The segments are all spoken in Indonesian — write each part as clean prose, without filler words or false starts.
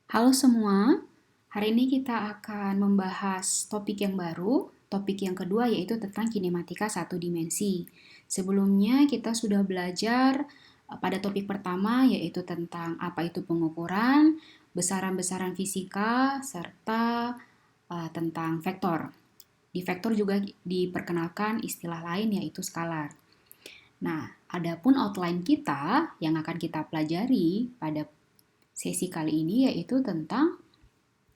Halo semua, hari ini kita akan membahas topik yang baru. Topik yang kedua yaitu tentang kinematika satu dimensi. Sebelumnya kita sudah belajar pada topik pertama yaitu tentang apa itu pengukuran, besaran-besaran fisika, serta tentang vektor. Di vektor juga diperkenalkan istilah lain yaitu skalar. Nah, adapun outline kita yang akan kita pelajari pada sesi kali ini yaitu tentang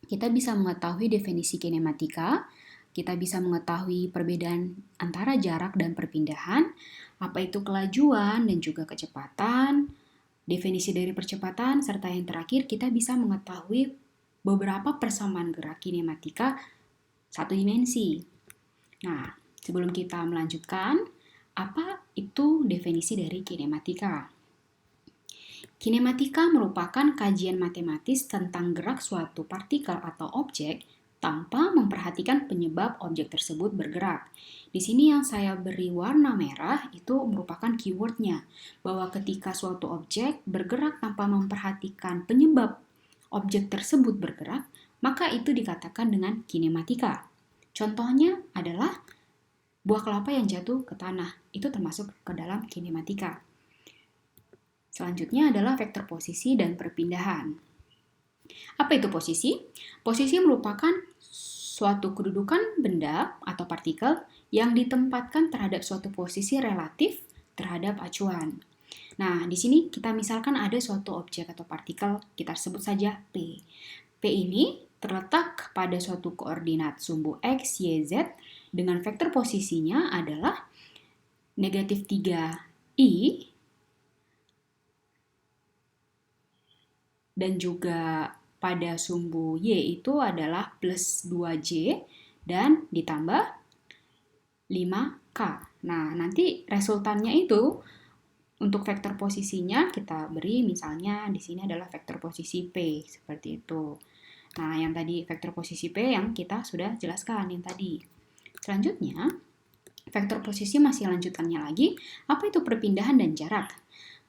kita bisa mengetahui definisi kinematika, kita bisa mengetahui perbedaan antara jarak dan perpindahan, apa itu kelajuan dan juga kecepatan, definisi dari percepatan, serta yang terakhir kita bisa mengetahui beberapa persamaan gerak kinematika satu dimensi. Nah, sebelum kita melanjutkan, apa itu definisi dari kinematika? Kinematika merupakan kajian matematis tentang gerak suatu partikel atau objek tanpa memperhatikan penyebab objek tersebut bergerak. Di sini yang saya beri warna merah itu merupakan keywordnya, bahwa ketika suatu objek bergerak tanpa memperhatikan penyebab objek tersebut bergerak, maka itu dikatakan dengan kinematika. Contohnya adalah buah kelapa yang jatuh ke tanah, itu termasuk ke dalam kinematika. Selanjutnya adalah vektor posisi dan perpindahan. Apa itu posisi? Posisi merupakan suatu kedudukan benda atau partikel yang ditempatkan terhadap suatu posisi relatif terhadap acuan. Nah, di sini kita misalkan ada suatu objek atau partikel, kita sebut saja P. P ini terletak pada suatu koordinat sumbu X, Y, Z dengan vektor posisinya adalah negatif 3i dan juga pada sumbu Y itu adalah plus 2J dan ditambah 5K. Nah, nanti resultannya itu untuk vektor posisinya kita beri misalnya di sini adalah vektor posisi P, seperti itu. Nah, yang tadi vektor posisi P yang kita sudah jelaskan yang tadi. Selanjutnya, vektor posisi masih lanjutannya lagi, apa itu perpindahan dan jarak?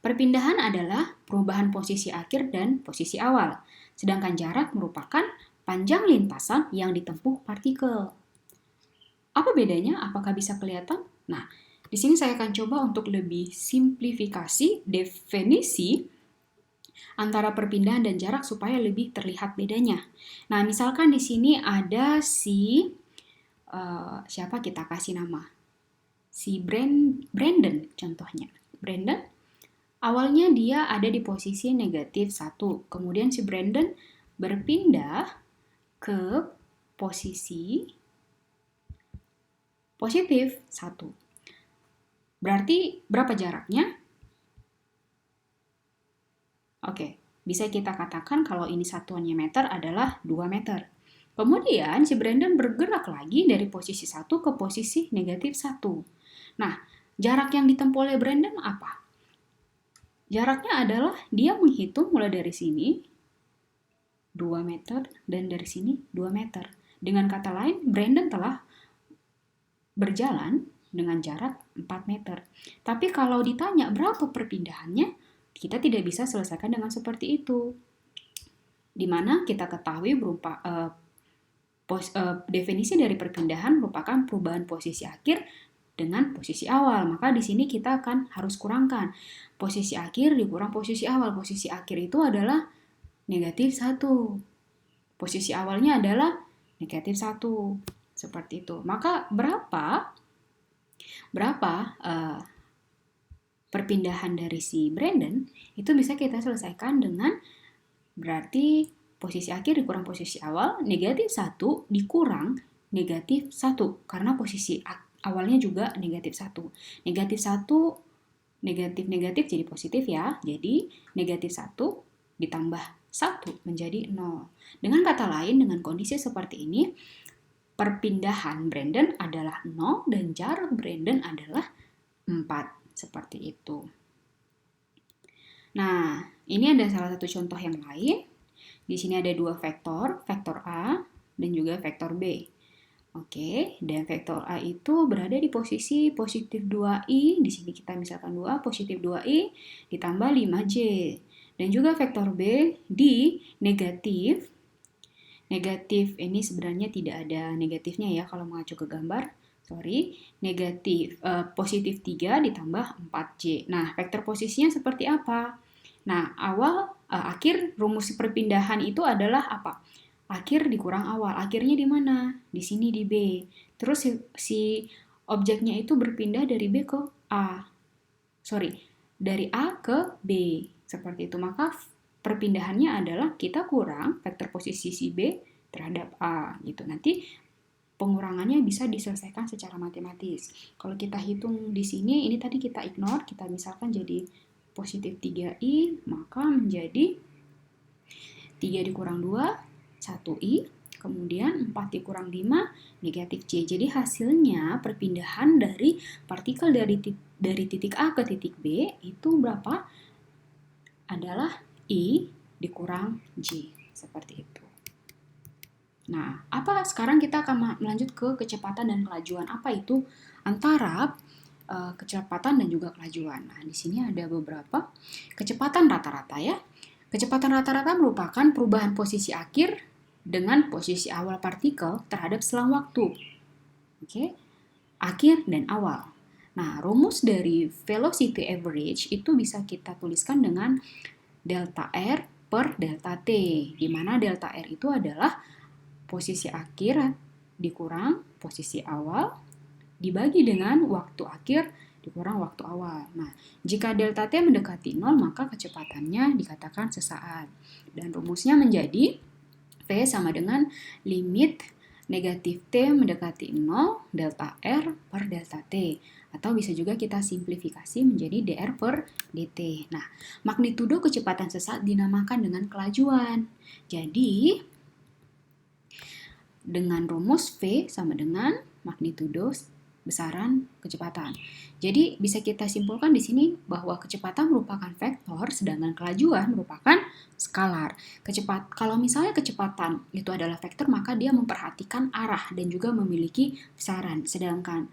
Perpindahan adalah perubahan posisi akhir dan posisi awal, sedangkan jarak merupakan panjang lintasan yang ditempuh partikel. Apa bedanya? Apakah bisa kelihatan? Nah, di sini saya akan coba untuk lebih simplifikasi definisi antara perpindahan dan jarak supaya lebih terlihat bedanya. Nah, misalkan di sini ada siapa kita kasih nama? Si Brandon contohnya. Brandon awalnya dia ada di posisi negatif 1. Kemudian si Brandon berpindah ke posisi positif 1. Berarti berapa jaraknya? Oke, bisa kita katakan kalau ini satuannya meter adalah 2 meter. Kemudian si Brandon bergerak lagi dari posisi 1 ke posisi negatif 1. Nah, jarak yang ditempuh oleh Brandon apa? Jaraknya adalah dia menghitung mulai dari sini 2 meter dan dari sini 2 meter. Dengan kata lain, Brandon telah berjalan dengan jarak 4 meter. Tapi kalau ditanya berapa perpindahannya, kita tidak bisa selesaikan dengan seperti itu. Di mana kita ketahui berupa definisi dari perpindahan merupakan perubahan posisi akhir dengan posisi awal. Maka di sini kita akan harus kurangkan. Posisi akhir dikurang posisi awal. Posisi akhir itu adalah negatif 1. Posisi awalnya adalah negatif 1. Seperti itu. Maka berapa perpindahan dari si Brandon itu bisa kita selesaikan dengan berarti posisi akhir dikurang posisi awal, negatif 1 dikurang negatif 1. Karena posisi awalnya juga negatif 1. Negatif 1, negatif jadi positif ya. Jadi negatif 1 ditambah 1 menjadi 0. Dengan kata lain, dengan kondisi seperti ini, perpindahan Brandon adalah 0 dan jarak Brandon adalah 4. Seperti itu. Nah, ini ada salah satu contoh yang lain. Di sini ada dua vektor, vektor A dan juga vektor B. Oke, dan vektor A itu berada di posisi positif 2i, di sini kita misalkan 2, positif 2i ditambah 5j. Dan juga vektor B di negatif. Negatif ini sebenarnya tidak ada negatifnya ya kalau mengacu ke gambar. Sorry, negatif positif 3 ditambah 4J. Nah, vektor posisinya seperti apa? Nah, akhir rumus perpindahan itu adalah apa? Akhir dikurang awal. Akhirnya di mana? Di sini di B. Terus si objeknya itu berpindah dari B ke A. Sorry, dari A ke B. Seperti itu. Maka perpindahannya adalah kita kurang vektor posisi si B terhadap A gitu. Nanti pengurangannya bisa diselesaikan secara matematis. Kalau kita hitung di sini, ini tadi kita ignore, kita misalkan jadi positif 3i, maka menjadi 3 dikurang 2, 1i, kemudian 4 dikurang 5, negatif j. Jadi hasilnya perpindahan dari partikel dari titik A ke titik B itu berapa? Adalah i dikurang j. Seperti itu. Nah, sekarang kita akan melanjut ke kecepatan dan kelajuan. Apa itu antara kecepatan dan juga kelajuan? Nah, di sini ada beberapa kecepatan rata-rata ya. Kecepatan rata-rata merupakan perubahan posisi akhir dengan posisi awal partikel terhadap selang waktu. Oke, akhir dan awal. Nah, rumus dari velocity average itu bisa kita tuliskan dengan delta R per delta T, di mana delta R itu adalah posisi akhir dikurang posisi awal dibagi dengan waktu akhir dikurang waktu awal. Nah, jika delta T mendekati 0, maka kecepatannya dikatakan sesaat. Dan rumusnya menjadi V sama dengan limit negatif T mendekati 0 delta R per delta T. Atau bisa juga kita simplifikasi menjadi dr per dt. Nah, magnitudo kecepatan sesaat dinamakan dengan kelajuan. Jadi, dengan rumus V sama dengan magnitudo besaran kecepatan. Jadi bisa kita simpulkan di sini bahwa kecepatan merupakan vektor, sedangkan kelajuan merupakan skalar. Kalau misalnya kecepatan itu adalah vektor, maka dia memperhatikan arah dan juga memiliki besaran. Sedangkan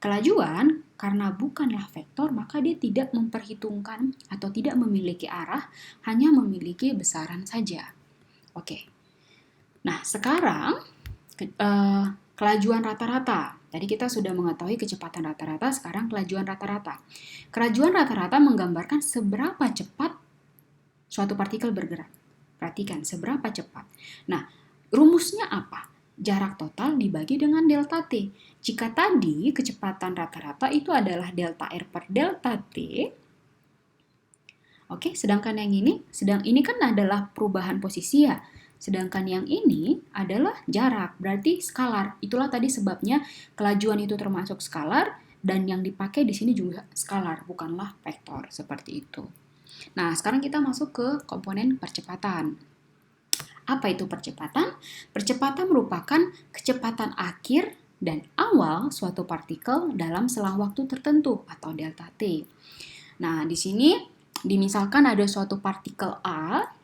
kelajuan karena bukanlah vektor, maka dia tidak memperhitungkan atau tidak memiliki arah, hanya memiliki besaran saja. Oke. Nah, sekarang kelajuan rata-rata. Tadi kita sudah mengetahui kecepatan rata-rata, sekarang kelajuan rata-rata. Kelajuan rata-rata menggambarkan seberapa cepat suatu partikel bergerak. Perhatikan, seberapa cepat. Nah, rumusnya apa? Jarak total dibagi dengan delta T. Jika tadi kecepatan rata-rata itu adalah delta R per delta T, oke, sedangkan yang ini kan adalah perubahan posisi ya. Sedangkan yang ini adalah jarak, berarti skalar. Itulah tadi sebabnya kelajuan itu termasuk skalar dan yang dipakai di sini juga skalar, bukanlah vektor, seperti itu. Nah, sekarang kita masuk ke komponen percepatan. Apa itu percepatan? Percepatan merupakan kecepatan akhir dan awal suatu partikel dalam selang waktu tertentu atau delta T. Nah, di sini dimisalkan ada suatu partikel A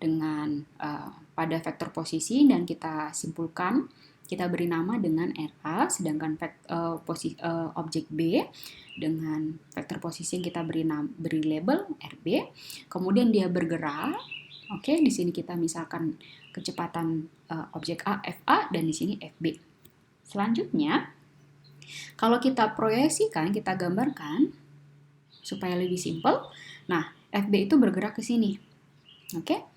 dengan pada vektor posisi dan kita simpulkan, kita beri nama dengan RA, sedangkan objek B dengan vektor posisi yang kita beri label RB. Kemudian dia bergerak. Oke, di sini kita misalkan kecepatan objek A FA dan di sini FB. Selanjutnya, kalau kita proyeksikan, kita gambarkan supaya lebih simpel. Nah, FB itu bergerak ke sini. Oke?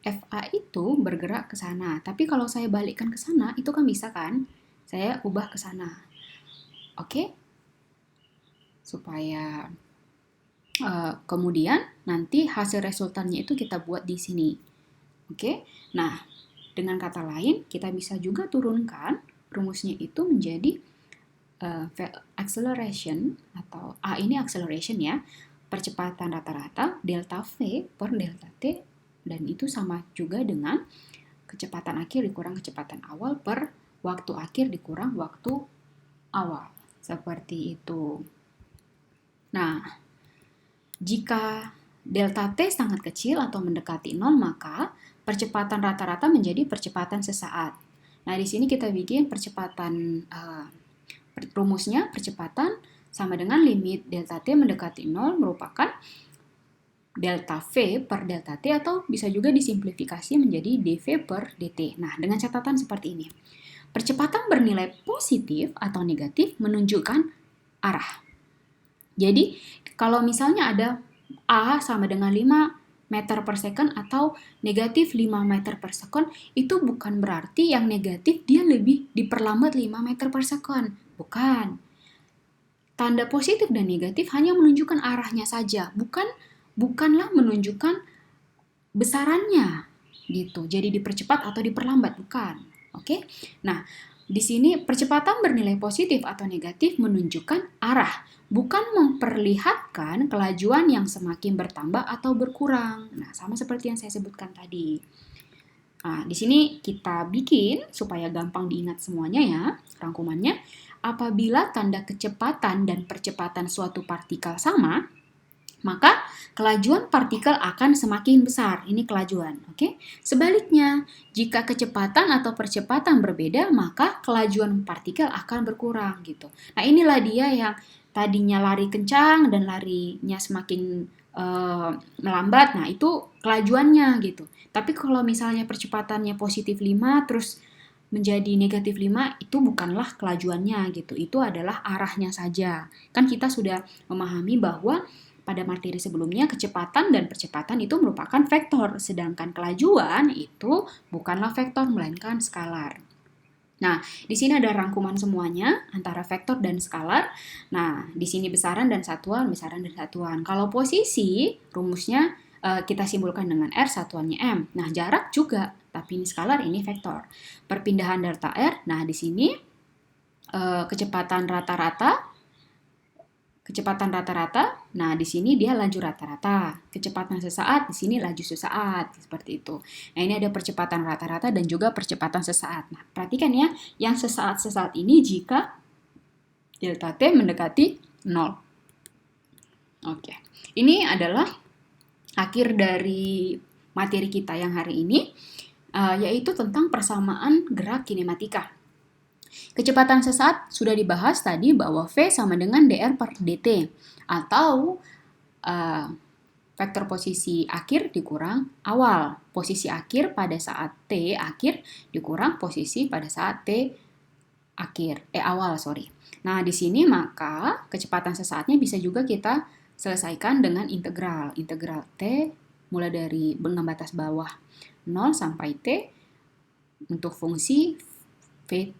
FA itu bergerak ke sana. Tapi kalau saya balikkan ke sana, itu kan bisa kan? Saya ubah ke sana. Oke? Supaya kemudian nanti hasil resultannya itu kita buat di sini. Oke? Nah, dengan kata lain, kita bisa juga turunkan rumusnya itu menjadi acceleration atau A ini acceleration ya, percepatan rata-rata delta V per delta T, dan itu sama juga dengan kecepatan akhir dikurang kecepatan awal per waktu akhir dikurang waktu awal. Seperti itu. Nah, jika delta T sangat kecil atau mendekati 0, maka percepatan rata-rata menjadi percepatan sesaat. Nah, di sini kita bikin percepatan, rumusnya percepatan sama dengan limit delta T mendekati 0 merupakan delta V per delta T atau bisa juga disimplifikasi menjadi dV per dt. Nah, dengan catatan seperti ini. Percepatan bernilai positif atau negatif menunjukkan arah. Jadi, kalau misalnya ada A sama dengan 5 meter per second atau negatif 5 meter per second, itu bukan berarti yang negatif dia lebih diperlambat 5 meter per second. Bukan. Tanda positif dan negatif hanya menunjukkan arahnya saja, bukanlah menunjukkan besarannya gitu. Jadi dipercepat atau diperlambat, bukan. Oke? Nah, di sini percepatan bernilai positif atau negatif menunjukkan arah, bukan memperlihatkan kelajuan yang semakin bertambah atau berkurang. Nah, sama seperti yang saya sebutkan tadi. Nah, di sini kita bikin supaya gampang diingat semuanya ya, rangkumannya. Apabila tanda kecepatan dan percepatan suatu partikel sama, maka kelajuan partikel akan semakin besar. Ini kelajuan, oke? Sebaliknya, jika kecepatan atau percepatan berbeda, maka kelajuan partikel akan berkurang gitu. Nah, inilah dia yang tadinya lari kencang dan larinya semakin melambat. Nah, itu kelajuannya gitu. Tapi kalau misalnya percepatannya positif 5 terus menjadi negatif 5, itu bukanlah kelajuannya gitu. Itu adalah arahnya saja. Kan kita sudah memahami bahwa pada materi sebelumnya kecepatan dan percepatan itu merupakan vektor, sedangkan kelajuan itu bukanlah vektor melainkan skalar. Nah, di sini ada rangkuman semuanya antara vektor dan skalar. Nah, di sini besaran dan satuan, besaran dan satuan. Kalau posisi, rumusnya kita simpulkan dengan R, satuannya M. Nah, jarak juga, tapi ini skalar, ini vektor. Perpindahan delta R, nah di sini kecepatan rata-rata, nah di sini dia laju rata-rata. Kecepatan sesaat, di sini laju sesaat, seperti itu. Nah, ini ada percepatan rata-rata dan juga percepatan sesaat. Nah, perhatikan ya, yang sesaat-sesaat ini jika delta T mendekati 0. Oke, ini adalah akhir dari materi kita yang hari ini, yaitu tentang persamaan gerak kinematika. Kecepatan sesaat sudah dibahas tadi bahwa V sama dengan dr per dt, atau vektor posisi akhir dikurang awal. Posisi akhir pada saat T akhir dikurang posisi pada saat T awal. Nah, di sini maka kecepatan sesaatnya bisa juga kita selesaikan dengan integral. Integral T mulai dari benang batas bawah 0 sampai T untuk fungsi V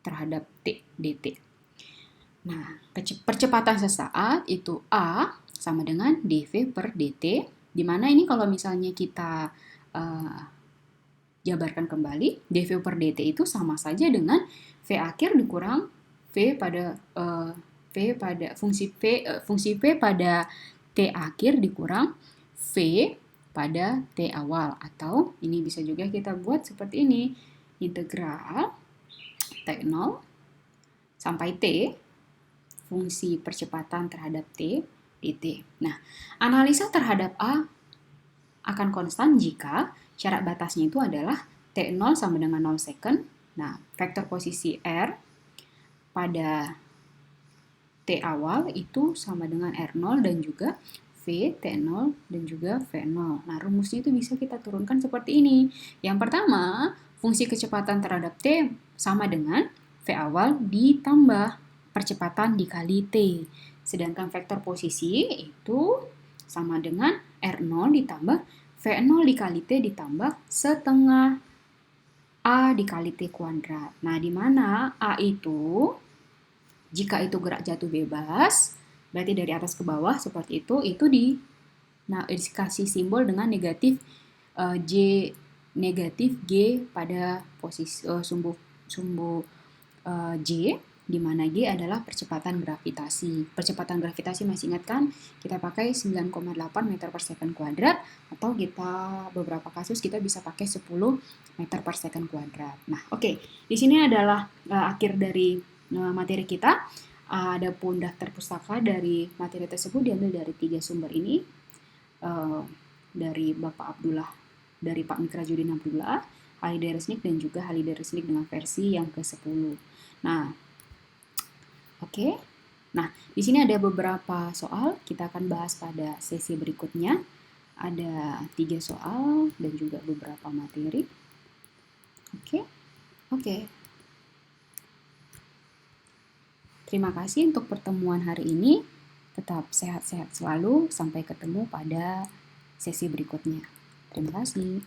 terhadap T dt. Nah, percepatan sesaat itu A sama dengan dV per dt, di mana ini kalau misalnya kita jabarkan kembali, dV per dt itu sama saja dengan V akhir dikurang V pada fungsi V pada T akhir dikurang V pada T awal, atau ini bisa juga kita buat seperti ini, integral T0 sampai T fungsi percepatan terhadap T dt. Nah, analisa terhadap A akan konstan jika syarat batasnya itu adalah T0 sama dengan 0 second. Nah, vektor posisi R pada T awal itu sama dengan R0 dan juga V, T0 dan juga V0. Nah, rumusnya itu bisa kita turunkan seperti ini. Yang pertama, fungsi kecepatan terhadap T sama dengan V awal ditambah percepatan dikali T. Sedangkan vektor posisi itu sama dengan R0 ditambah V0 dikali T ditambah setengah A dikali T kuadrat. Nah, di mana A itu, jika itu gerak jatuh bebas, berarti dari atas ke bawah seperti itu dikasih simbol dengan negatif G pada posisi sumbu J, di mana G adalah percepatan gravitasi. Percepatan gravitasi masih ingat kan? Kita pakai 9,8 meter per second kuadrat, atau beberapa kasus kita bisa pakai 10 meter per second kuadrat. Nah, oke. Di sini adalah akhir dari materi kita. Adapun daftar pustaka dari materi tersebut diambil dari 3 sumber ini, dari Bapak Abdullah, dari Pak Mikrajudin Abdullah, Halide Resnik, dan juga Halide Resnik dengan versi yang ke-10. Nah, oke. Nah, di sini ada beberapa soal kita akan bahas pada sesi berikutnya. Ada 3 soal dan juga beberapa materi. Oke? Oke. Terima kasih untuk pertemuan hari ini. Tetap sehat-sehat selalu. Sampai ketemu pada sesi berikutnya. Terima kasih.